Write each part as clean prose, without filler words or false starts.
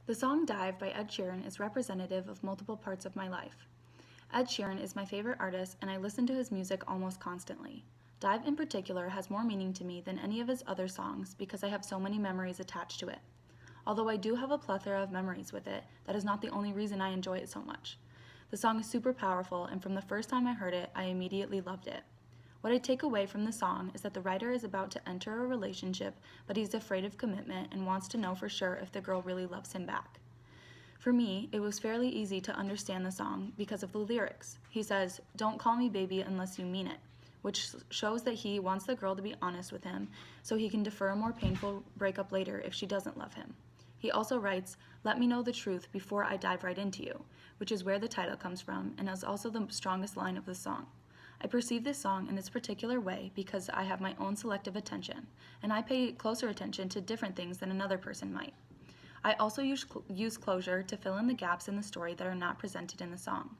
The song Dive by Ed Sheeran is representative of multiple parts of my life. Ed Sheeran is my favorite artist, and I listen to his music almost constantly. Dive in particular has more meaning to me than any of his other songs because I have so many memories attached to it. Although I do have a plethora of memories with it, that is not the only reason I enjoy it so much. The song is super powerful, and from the first time I heard it, I immediately loved it. What I take away from the song is that the writer is about to enter a relationship, but he's afraid of commitment and wants to know for sure if the girl really loves him back. For me, it was fairly easy to understand the song because of the lyrics. He says, "Don't call me baby unless you mean it," which shows that he wants the girl to be honest with him so he can defer a more painful breakup later if she doesn't love him. He also writes, "Let me know the truth before I dive right into you," which is where the title comes from and is also the strongest line of the song. I perceive this song in this particular way because I have my own selective attention, and I pay closer attention to different things than another person might. I also use closure to fill in the gaps in the story that are not presented in the song.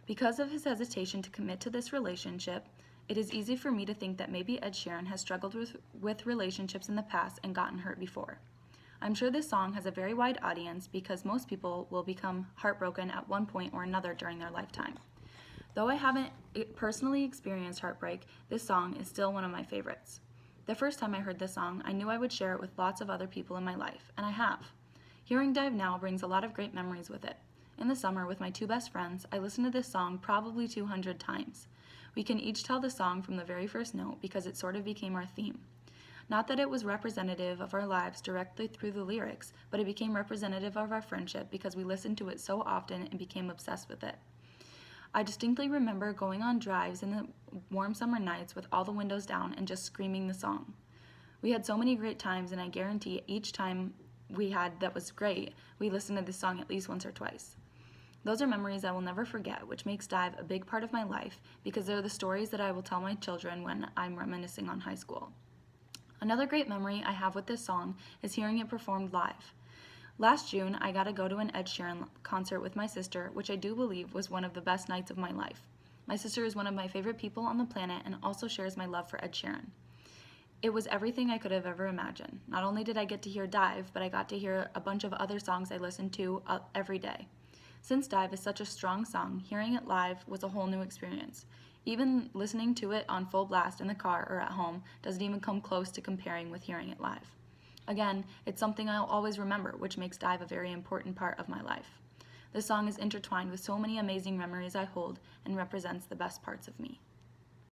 Because of his hesitation to commit to this relationship, it is easy for me to think that maybe Ed Sheeran has struggled with relationships in the past and gotten hurt before. I'm sure this song has a very wide audience because most people will become heartbroken at one point or another during their lifetime. Though I haven't personally experienced heartbreak, this song is still one of my favorites. The first time I heard this song, I knew I would share it with lots of other people in my life, and I have. Hearing Dive now brings a lot of great memories with it. In the summer, with my two best friends, I listened to this song probably 200 times. We can each tell the song from the very first note because it sort of became our theme. Not that it was representative of our lives directly through the lyrics, but it became representative of our friendship because we listened to it so often and became obsessed with it. I distinctly remember going on drives in the warm summer nights with all the windows down and just screaming the song. We had so many great times, and I guarantee each time we had that was great, we listened to this song at least once or twice. Those are memories I will never forget, which makes Dive a big part of my life because they're the stories that I will tell my children when I'm reminiscing on high school. Another great memory I have with this song is hearing it performed live. Last June, I got to go to an Ed Sheeran concert with my sister, which I do believe was one of the best nights of my life. My sister is one of my favorite people on the planet and also shares my love for Ed Sheeran. It was everything I could have ever imagined. Not only did I get to hear Dive, but I got to hear a bunch of other songs I listened to every day. Since Dive is such a strong song, hearing it live was a whole new experience. Even listening to it on full blast in the car or at home doesn't even come close to comparing with hearing it live. Again, it's something I'll always remember, which makes Dive a very important part of my life. This song is intertwined with so many amazing memories I hold and represents the best parts of me.